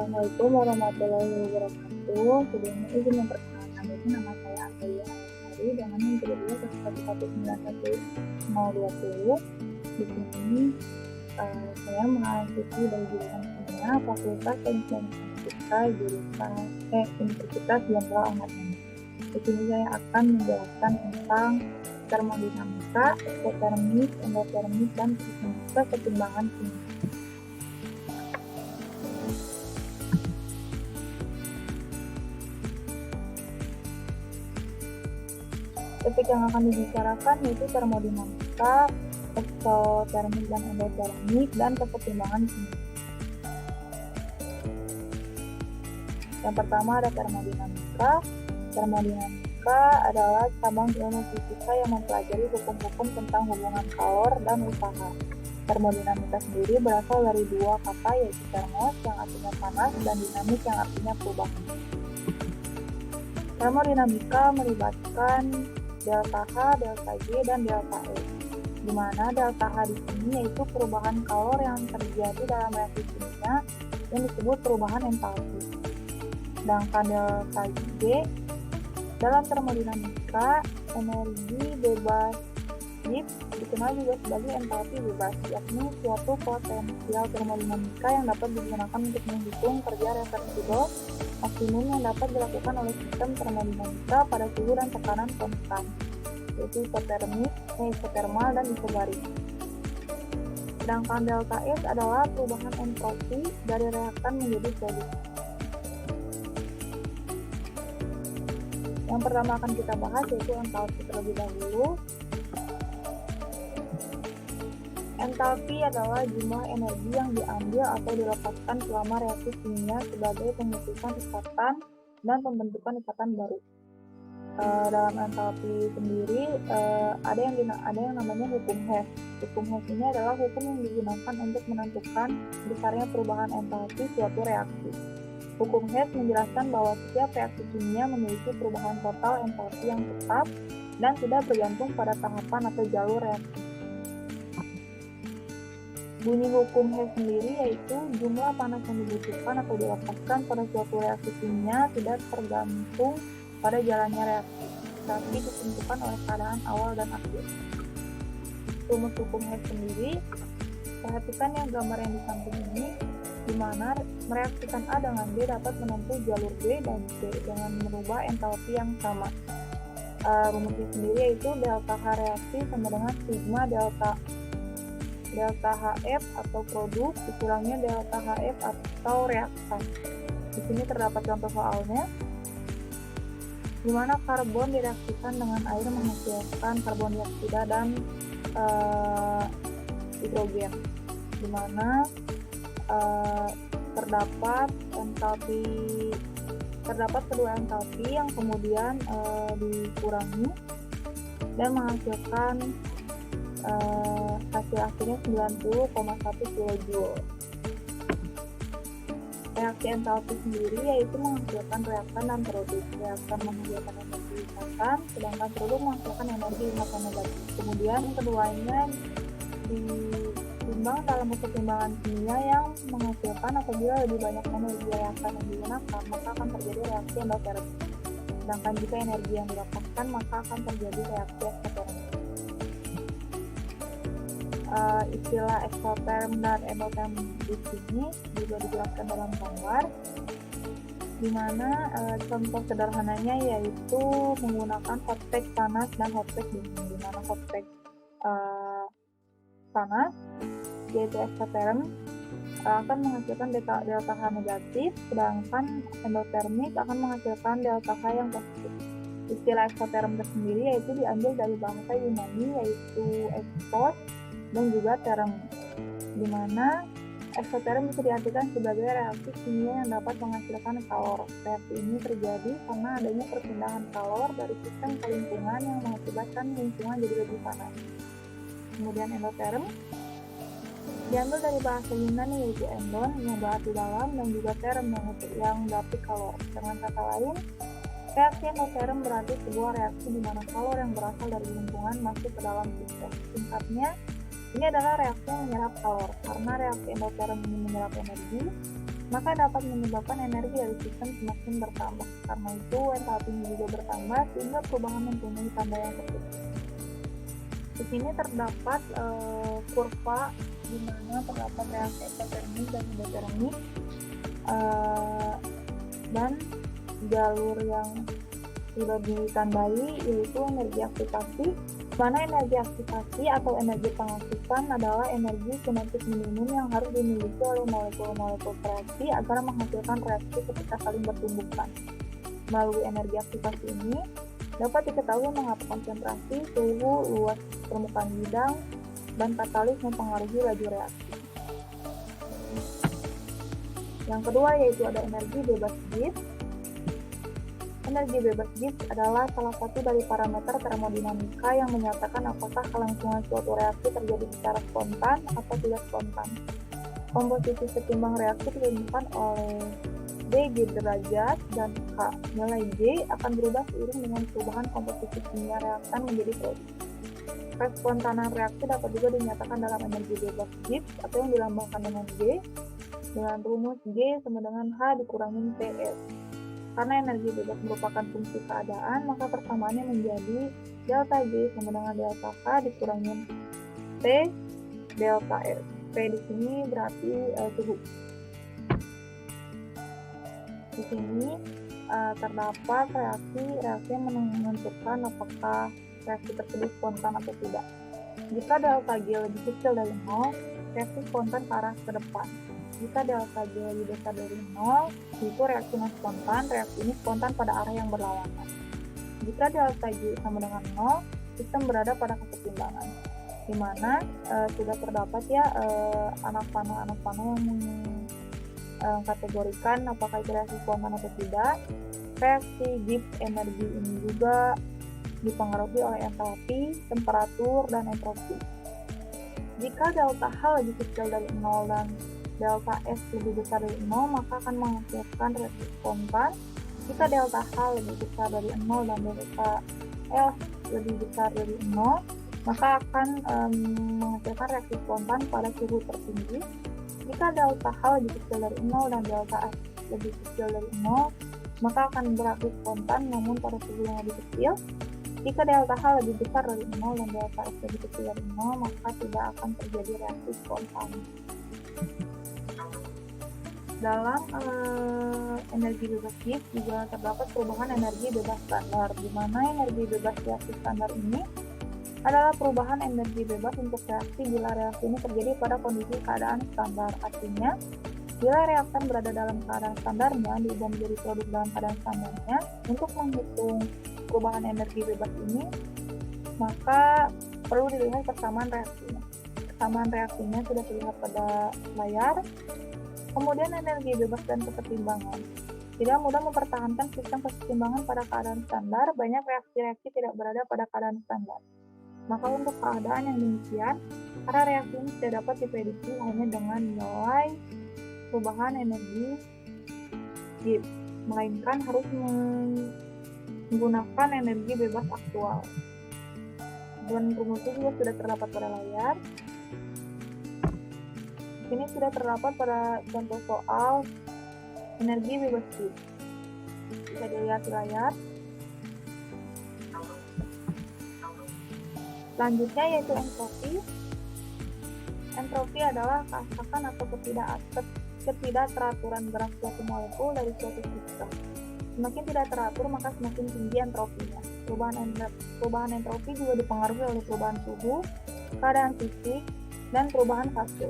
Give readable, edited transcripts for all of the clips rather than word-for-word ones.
Assalamualaikum warahmatullahi wabarakatuh. Sebelumnya izin memperkenalkan diri, nama saya Amelia Anasari dengan NIM 1211020. Di sini saya mahasiswi dari jurusan kimia Fakultas Teknik dan Informatika jurusan Universitas Jenderal Ahmad Yani. Di sini saya akan menjelaskan tentang termodinamika, eksotermik, endotermik, dan kesetimbangan kimia. Topik yang akan dibicarakan yaitu termodinamika, eksotermik dan endotermik, dan kesetimbangan kimia. Yang pertama ada termodinamika. Termodinamika adalah cabang ilmu fisika yang mempelajari hukum-hukum tentang hubungan kalor dan usaha. Termodinamika sendiri berasal dari dua kata, yaitu termos yang artinya panas dan dinamis yang artinya perubahan. Termodinamika melibatkan delta H, delta G, dan delta E, di mana delta H di sini yaitu perubahan kalor yang terjadi dalam reaksi kimia yang disebut perubahan entalpi. Sedangkan delta G dalam termodinamika, energi bebas dikenal juga sebagai entalpi bebas, yakni suatu potensial termodinamika yang dapat digunakan untuk menghitung kerja reversibel maksimum yang dapat dilakukan oleh sistem termodinamika pada suhu dan tekanan konstan, yaitu isotermal dan isobarik. Sedangkan delta S adalah perubahan entropi dari reaktan menjadi produk. Yang pertama akan kita bahas yaitu entalpi terlebih dahulu. Entalpi adalah jumlah energi yang diambil atau dilepaskan selama reaksi kimia sebagai pemutusan ikatan dan pembentukan ikatan baru. Dalam entalpi sendiri ada yang namanya hukum Hess. Hukum Hess ini adalah hukum yang digunakan untuk menentukan besarnya perubahan entalpi suatu reaksi. Hukum Hess menjelaskan bahwa setiap reaksi kimia memiliki perubahan total entalpi yang tetap dan tidak bergantung pada tahapan atau jalur reaksi. Bunyi hukum Hess sendiri yaitu jumlah panas yang dibutuhkan atau dilepaskan pada suatu reaksi kimia tidak tergantung pada jalannya reaksi, tapi ditentukan oleh keadaan awal dan akhir. Rumus hukum Hess sendiri, perhatikan yang gambar yang di samping ini, di mana mereaksikan A dengan B dapat menempuh jalur B dan C dengan merubah entalpi yang sama. Rumusnya sendiri yaitu delta H reaksi sama dengan sigma delta HF atau produk dikurangnya delta HF atau reaktan. Di sini terdapat contoh soalnya, di mana karbon direaksikan dengan air menghasilkan karbon dioksida dan hidrogen, di mana terdapat kedua entalpi yang kemudian dikurangi dan menghasilkan hasil akhirnya 90,1 kJ. Reaksi entalpi sendiri yaitu menghasilkan reaktan dan produk. Reaktan menghasilkan energi ikatan, sedangkan produk menghasilkan energi ikatan negatif. Kemudian keduanya ditimbang dalam kesetimbangan kimia yang menghasilkan apabila lebih banyak energi reaktan yang digunakan, maka akan terjadi reaksi endotermik. Sedangkan jika energi yang dilepaskan, maka akan terjadi reaksi eksotermik. Istilah eksoterm dan endoterm di sini juga dijelaskan dalam gambar, di mana contoh sederhananya yaitu menggunakan hot pack panas dan hot pack dingin, di mana hot pack panas yaitu eksoterm akan menghasilkan delta H negatif, sedangkan endotermik akan menghasilkan delta H yang positif. Istilah eksoterm tersendiri yaitu diambil dari bahasa Yunani yaitu eksos dan juga term, di mana eksoterm bisa diartikan sebagai reaksi kimia yang dapat menghasilkan kalor. Reaksi ini terjadi karena adanya perpindahan kalor dari sistem ke lingkungan yang mengakibatkan lingkungan jadi lebih panas. Kemudian endoterm diambil dari bahasa Yunani yaitu endon yang berarti dalam dan juga term yang berarti kalor. Dengan kata lain, reaksi endoterm berarti sebuah reaksi di mana kalor yang berasal dari lingkungan masuk ke dalam sistem. Singkatnya, ini adalah reaksi yang menyerap kalor. Karena reaksi endoterm ini menyerap energi, maka dapat menyebabkan energi dari sistem semakin bertambah. Karena itu, entalpinya juga bertambah sehingga perubahan mempunyai tanda yang tersebut. Di sini terdapat kurva di mana terdapat reaksi eksotermik dan endotermik, dan jalur yang sudah ditandai yaitu energi aktivasi, mana energi aktivasi atau energi pengaktifan adalah energi kinetik minimum yang harus dimiliki oleh molekul-molekul reaksi agar menghasilkan reaksi ketika saling bertumbukan. Melalui energi aktivasi ini dapat diketahui mengapa konsentrasi, suhu, luas permukaan bidang, dan katalis mempengaruhi laju reaksi. Yang kedua yaitu ada energi bebas Gibbs. Energi bebas Gibbs adalah salah satu dari parameter termodinamika yang menyatakan apakah kelangsungan suatu reaksi terjadi secara spontan atau tidak spontan. Komposisi setimbang reaksi ditentukan oleh dG derajat dan K. Nilai J akan berubah seiring dengan perubahan komposisi kimia reaktan menjadi produk. Kespontanan reaksi dapat juga dinyatakan dalam energi bebas Gibbs atau yang dilambangkan dengan G dengan rumus G sama dengan H dikurangin TS. Karena energi bebas merupakan fungsi keadaan, maka persamaannya menjadi delta G sama dengan delta K dikurangin T delta S. P di sini berarti suhu. Di sini terdapat reaksi yang menentukan apakah reaksi tersebut spontan atau tidak. Jika delta G lebih kecil dari 0, reaksi spontan ke arah ke depan. Jika delta G lebih besar dari 0, itu reaksi non spontan, reaksi ini spontan pada arah yang berlawanan. Jika delta G sama dengan 0, sistem berada pada kesetimbangan, di mana sudah terdapat ya anak panah yang mengkategorikan apakah itu reaksi spontan atau tidak. Reaksi Gibbs energi ini juga dipengaruhi oleh entalpi, temperatur, dan entropi. Jika delta H lebih kecil dari 0 dan delta S lebih besar dari 0, maka akan menghasilkan reaksi spontan. Jika delta H lebih besar dari 0 dan delta S lebih besar dari 0, maka akan menghasilkan reaksi spontan pada suhu tertinggi. Jika delta H lebih kecil dari 0 dan delta S lebih kecil dari 0, maka akan bereaksi spontan namun pada suhu yang lebih kecil. Jika delta H lebih besar dari 0 dan delta S lebih kecil dari 0, maka tidak akan terjadi reaksi spontan. Dalam energi bebas Gibbs juga terdapat perubahan energi bebas standar, di mana energi bebas reaksi standar ini adalah perubahan energi bebas untuk reaksi bila reaksi ini terjadi pada kondisi keadaan standar. Artinya, bila reaktan berada dalam keadaan standarnya diubah menjadi produk dalam keadaan standarnya, untuk menghitung perubahan energi bebas ini, maka perlu dilihat persamaan reaksinya. Persamaan reaksinya sudah terlihat pada layar. Kemudian energi bebas dan kesetimbangan. Tidak mudah mempertahankan sistem kesetimbangan pada keadaan standar, banyak reaksi-reaksi tidak berada pada keadaan standar. Maka untuk keadaan yang demikian, para reaksi ini tidak dapat diprediksi hanya dengan nilai perubahan energi Gibbs, melainkan harus menggunakan energi bebas aktual. Dan rumusnya juga sudah terdapat pada layar. Ini sudah terdapat pada contoh soal energi bebas Gibbs. Bisa dilihat di layar. Selanjutnya yaitu entropi. Entropi adalah keasakan atau ketidakteraturan gerak suatu molekul dari suatu sistem. Semakin tidak teratur, maka semakin tinggi entropinya. Perubahan entropi juga dipengaruhi oleh perubahan suhu, keadaan fisik, dan perubahan fase,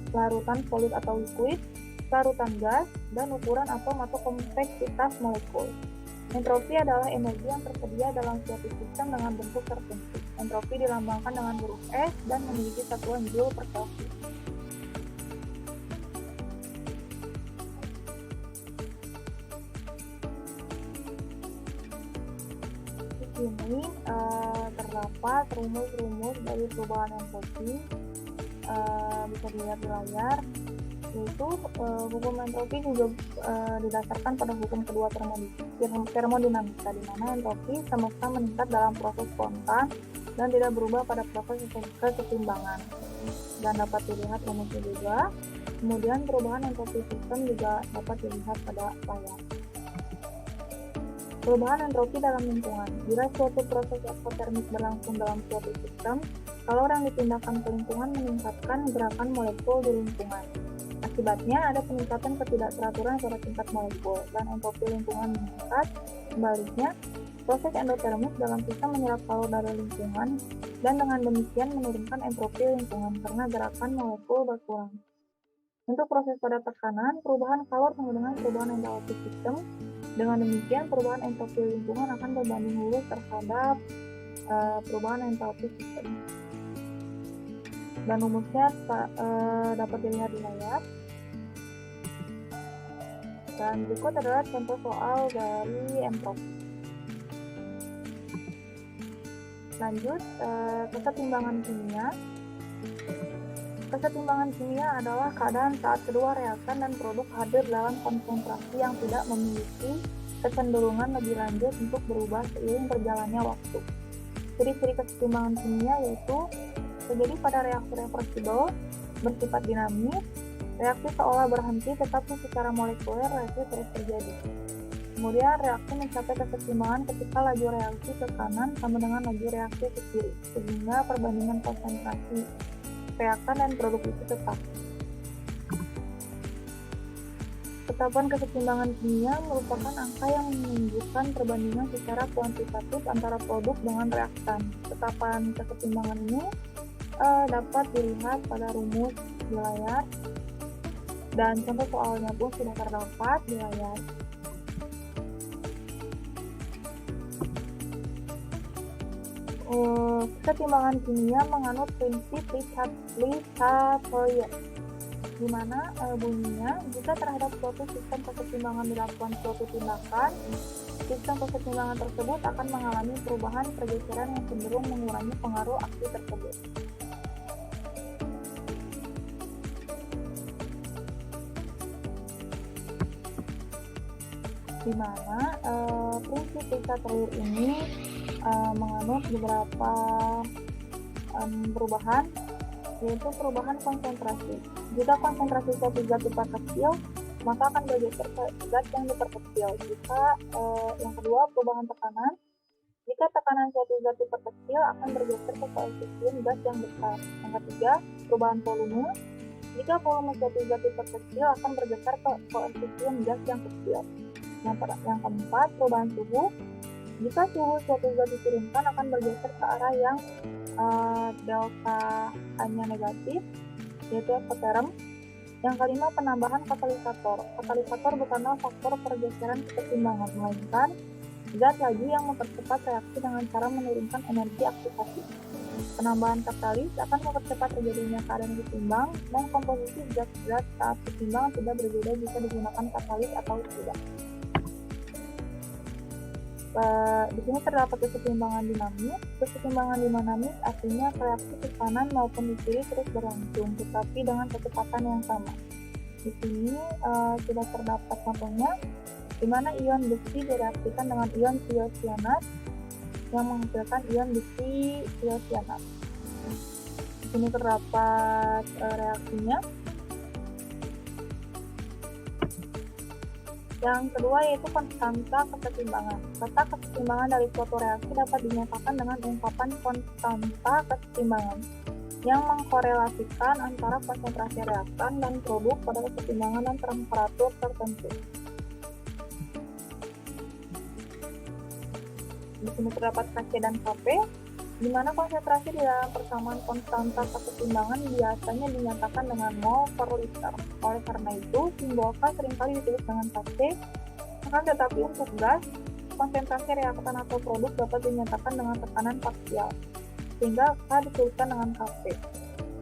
larutan solid atau liquid, larutan gas, dan ukuran atom atau kompleksitas molekul. Entropi adalah energi yang tersedia dalam suatu sistem dengan bentuk tertentu. Entropi dilambangkan dengan huruf S dan memiliki satuan joule per Celsius. Di sini terdapat rumus-rumus dari perubahan entropi, bisa dilihat di layar, yaitu hukum entropi juga didasarkan pada hukum kedua termodinamika, di mana entropi semesta meningkat dalam proses spontan dan tidak berubah pada proses kesetimbangan. Dan dapat dilihat rumusnya juga. Kemudian perubahan entropi sistem juga dapat dilihat pada layar. Perubahan entropi dalam lingkungan. Bila suatu proses eksotermik berlangsung dalam suatu sistem, kalor yang dipindahkan ke lingkungan meningkatkan gerakan molekul di lingkungan. Akibatnya ada peningkatan ketidakteraturan pada tingkat molekul dan entropi lingkungan meningkat. Sebaliknya, proses endotermik dalam sistem menyerap kalor dari lingkungan dan dengan demikian menurunkan entropi lingkungan karena gerakan molekul berkurang. Untuk proses pada tekanan, perubahan kalor sama dengan perubahan entalpi sistem. Dengan demikian, perubahan entropi lingkungan akan berbanding lurus terhadap perubahan entalpi sistem. Dan rumusnya dapat dilihat di layar. Dan berikut adalah contoh soal dari entropi. Lanjut, kesetimbangan kimia. Kesetimbangan kimia adalah keadaan saat kedua reakan dan produk hadir dalam konsentrasi yang tidak memiliki kecenderungan lebih lanjut untuk berubah seiring berjalannya waktu. Ciri-ciri kesetimbangan kimia yaitu terjadi pada reaksi reversibel, bersifat dinamis, reaksi seolah berhenti tetapi secara molekuler reaksi terus terjadi. Kemudian reaksi mencapai kesetimbangan ketika laju reaksi ke kanan sama dengan laju reaksi ke kiri, sehingga perbandingan konsentrasi reaktan dan produk itu tetap. Tetapan kesetimbangan kimia merupakan angka yang menunjukkan perbandingan secara kuantitatif antara produk dengan reaktan. Tetapan kesetimbangan ini dapat dilihat pada rumus di layar dan contoh soalnya pun sudah terdapat di layar. Kesetimbangan kimia menganut prinsip Lissat-Fourier, di mana bunyinya jika terhadap suatu sistem kesetimbangan dilakukan suatu tindakan, sistem kesetimbangan tersebut akan mengalami perubahan pergeseran yang cenderung mengurangi pengaruh aksi tersebut. Di mana prinsip Lissat-Fourier ini menganut beberapa perubahan, yaitu perubahan konsentrasi. Jika konsentrasi suatu zat diperkecil, maka akan bergeser ke zat yang diperkecil. Jika yang kedua, perubahan tekanan. Jika tekanan suatu zat diperkecil, akan bergeser ke koefisien gas yang besar. Yang ketiga, perubahan volume. Jika volume suatu zat diperkecil, akan bergeser ke koefisien gas yang kecil. Yang keempat, perubahan suhu. Jika suhu suatu zat diturunkan, akan bergeser ke arah yang delta H-nya negatif, yaitu eksoterm. Yang kelima, penambahan katalisator. Katalisator bukanlah faktor pergeseran kesetimbangan, melainkan zat laju yang mempercepat reaksi dengan cara menurunkan energi aktivasi. Penambahan katalis akan mempercepat terjadinya keadaan setimbang, dan komposisi zat-zat saat setimbang tidak berbeda jika digunakan katalis atau tidak. Di sini terdapat kesetimbangan dinamis. Kesetimbangan dinamis artinya reaksi ke kanan maupun di kiri terus berlangsung, tetapi dengan kecepatan yang sama. Di sini sudah terdapat contohnya, di mana ion besi direaksikan dengan ion tiosianat yang menghasilkan ion besi tiosianat. Di sini terdapat reaksinya. Yang kedua yaitu konstanta kesetimbangan. Kata kesetimbangan dari suatu reaksi dapat dinyatakan dengan ungkapan konstanta kesetimbangan yang mengkorelasikan antara konsentrasi reaktan dan produk pada kesetimbangan dan temperatur tertentu. Di sini terdapat Kc dan Kp, di mana konsentrasi di dalam persamaan konstanta kesetimbangan biasanya dinyatakan dengan mol per liter. Oleh karena itu, simbol K seringkali ditulis dengan Kc, akan tetapi untuk gas, konsentrasi reaktan atau produk dapat dinyatakan dengan tekanan parsial, sehingga K dituliskan dengan Kp.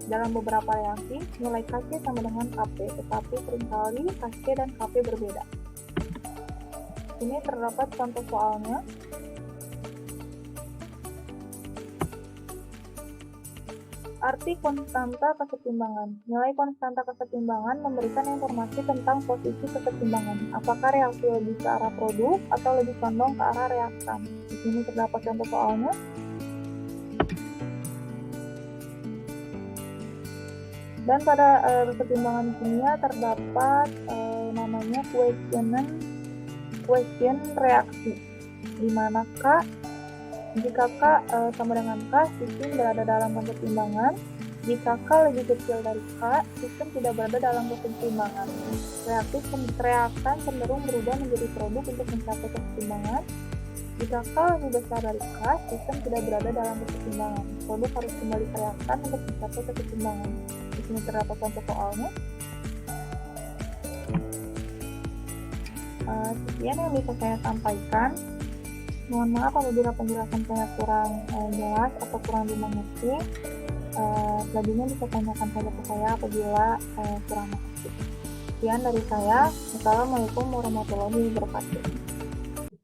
Dalam beberapa reaksi, nilai Kc sama dengan Kp, tetapi seringkali Kc dan Kp berbeda. Ini terdapat contoh soalnya. Arti konstanta kesetimbangan. Nilai konstanta kesetimbangan memberikan informasi tentang posisi kesetimbangan. Apakah reaksi lebih ke arah produk atau lebih condong ke arah reaktan. Di sini terdapat contoh soalnya. Dan pada keseimbangan kimia terdapat namanya question reaksi, di mana jika K sama dengan K, sistem berada dalam keseimbangan. Jika K lebih kecil dari K, sistem tidak berada dalam keseimbangan. Reaktan cenderung berubah menjadi produk untuk mencapai keseimbangan. Jika K lebih besar dari K, sistem tidak berada dalam keseimbangan. Produk harus kembali ke reaktan untuk mencapai keseimbangan. Di sini terdapat contoh soalnya. Sekian yang bisa saya sampaikan. Mohon maaf apabila penjelasan saya kurang jelas atau kurang dimengerti. Selanjutnya bisa tanyakan saja ke saya apabila kurang mengerti. Sekian dari saya. Assalamualaikum warahmatullahi wabarakatuh.